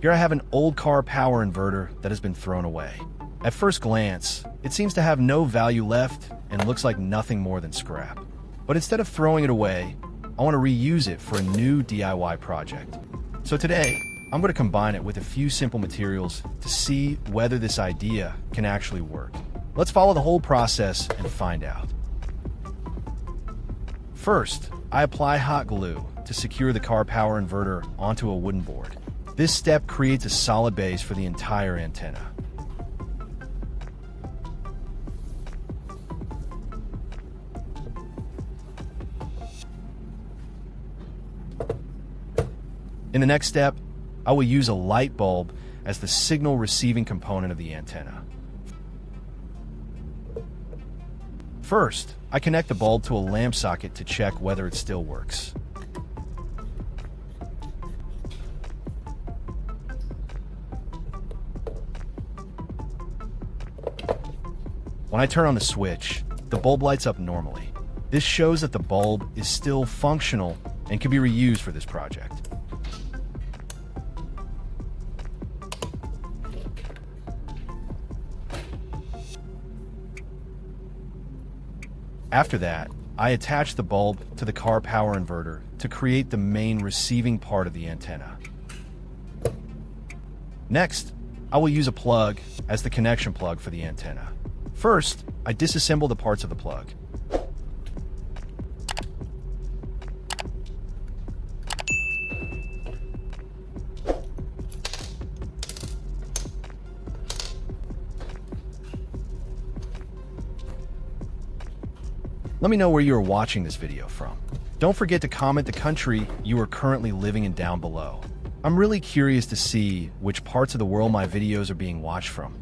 Here I have an old car power inverter that has been thrown away. At first glance, it seems to have no value left and looks like nothing more than scrap. But instead of throwing it away, I want to reuse it for a new DIY project. So today, I'm going to combine it with a few simple materials to see whether this idea can actually work. Let's follow the whole process and find out. First, I apply hot glue to secure the car power inverter onto a wooden board. This step creates a solid base for the entire antenna. In the next step, I will use a light bulb as the signal receiving component of the antenna. First, I connect the bulb to a lamp socket to check whether it still works. When I turn on the switch, the bulb lights up normally. This shows that the bulb is still functional and can be reused for this project. After that, I attach the bulb to the car power inverter to create the main receiving part of the antenna. Next, I will use a plug as the connection plug for the antenna. First, I disassemble the parts of the plug. Let me know where you are watching this video from. Don't forget to comment the country you are currently living in down below. I'm really curious to see which parts of the world my videos are being watched from.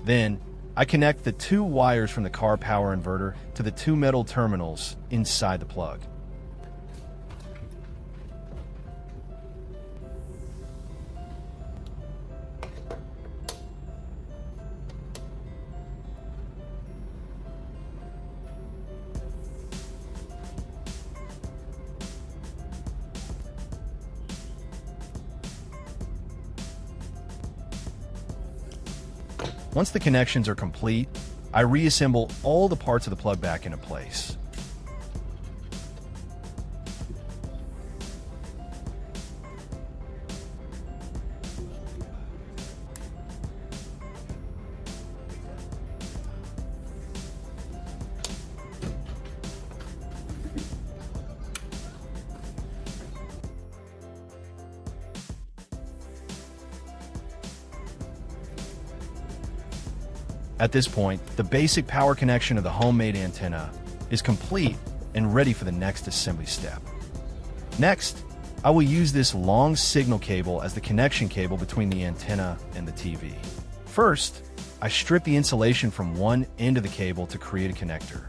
Then, I connect the two wires from the car power inverter to the two metal terminals inside the plug. Once the connections are complete, I reassemble all the parts of the plug back into place. At this point, the basic power connection of the homemade antenna is complete and ready for the next assembly step. Next, I will use this long signal cable as the connection cable between the antenna and the TV. First, I strip the insulation from one end of the cable to create a connector.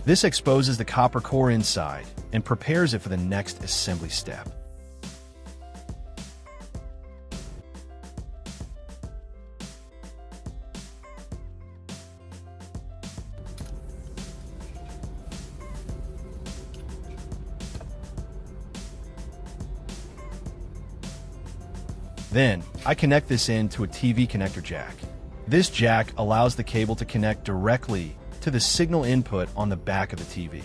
This exposes the copper core inside and prepares it for the next assembly step. Then, I connect this in to a TV connector jack. This jack allows the cable to connect directly to the signal input on the back of the TV.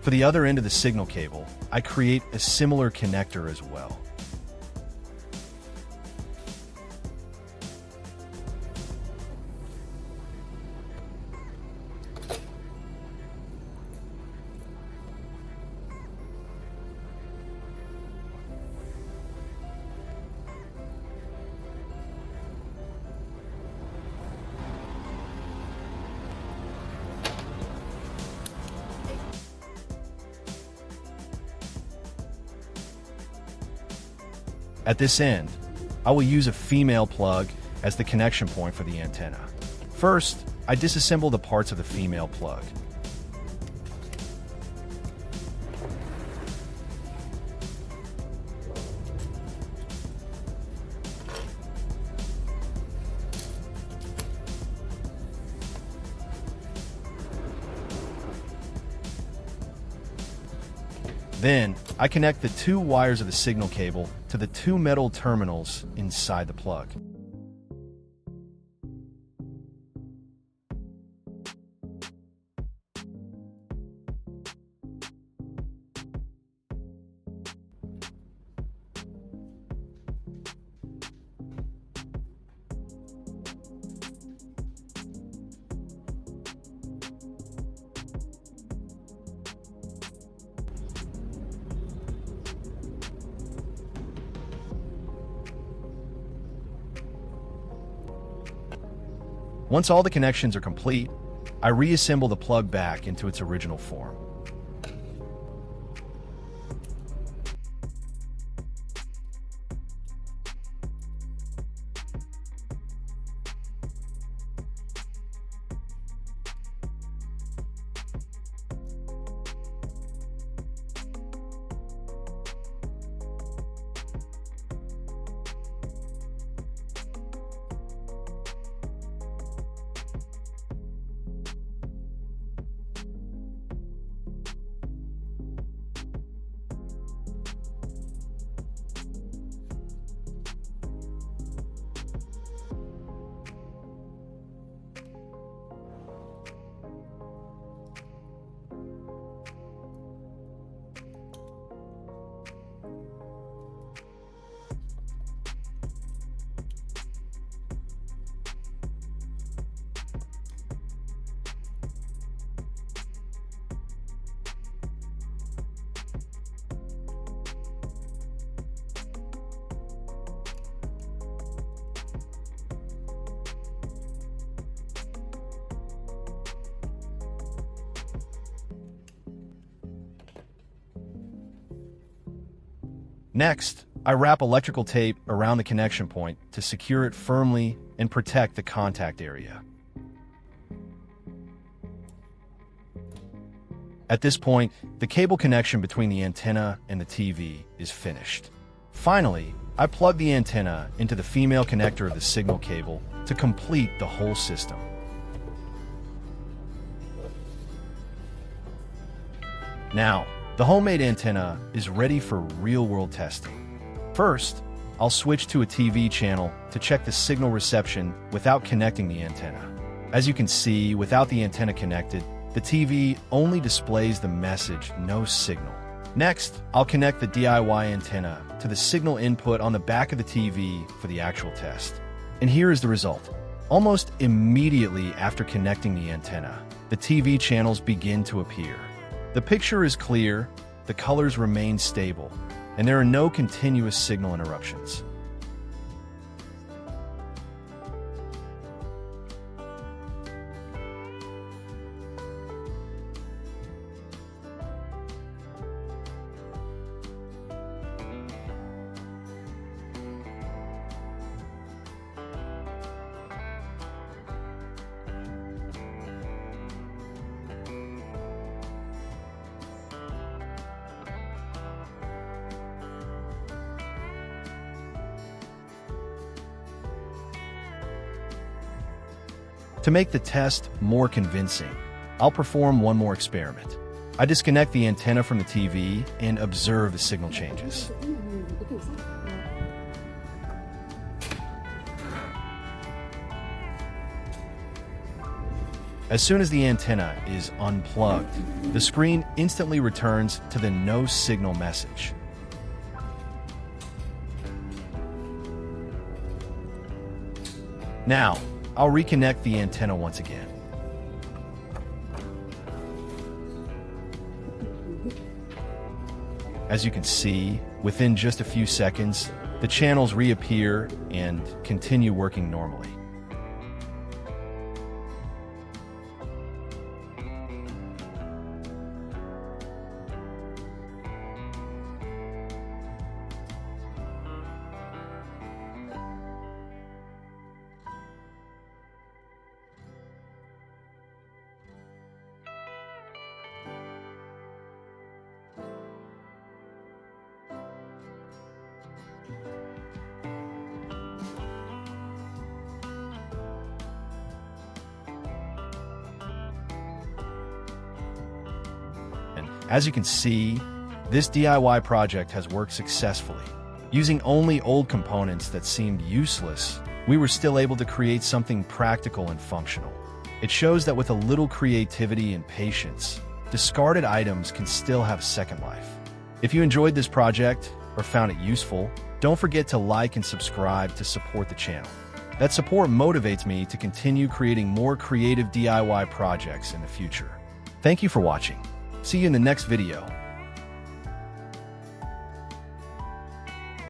For the other end of the signal cable, I create a similar connector as well. At this end, I will use a female plug as the connection point for the antenna. First, I disassemble the parts of the female plug. Then, I connect the two wires of the signal cable to the two metal terminals inside the plug. Once all the connections are complete, I reassemble the plug back into its original form. Next, I wrap electrical tape around the connection point to secure it firmly and protect the contact area. At this point, the cable connection between the antenna and the TV is finished. Finally, I plug the antenna into the female connector of the signal cable to complete the whole system. Now, the homemade antenna is ready for real-world testing. First, I'll switch to a TV channel to check the signal reception without connecting the antenna. As you can see, without the antenna connected, the TV only displays the message, no signal. Next, I'll connect the DIY antenna to the signal input on the back of the TV for the actual test. And here is the result. Almost immediately after connecting the antenna, the TV channels begin to appear. The picture is clear, the colors remain stable, and there are no continuous signal interruptions. To make the test more convincing, I'll perform one more experiment. I disconnect the antenna from the TV and observe the signal changes. As soon as the antenna is unplugged, the screen instantly returns to the no signal message. Now, I'll reconnect the antenna once again. As you can see, within just a few seconds, the channels reappear and continue working normally. As you can see, this DIY project has worked successfully. Using only old components that seemed useless, we were still able to create something practical and functional. It shows that with a little creativity and patience, discarded items can still have second life. If you enjoyed this project or found it useful, don't forget to like and subscribe to support the channel. That support motivates me to continue creating more creative DIY projects in the future. Thank you for watching. See you in the next video.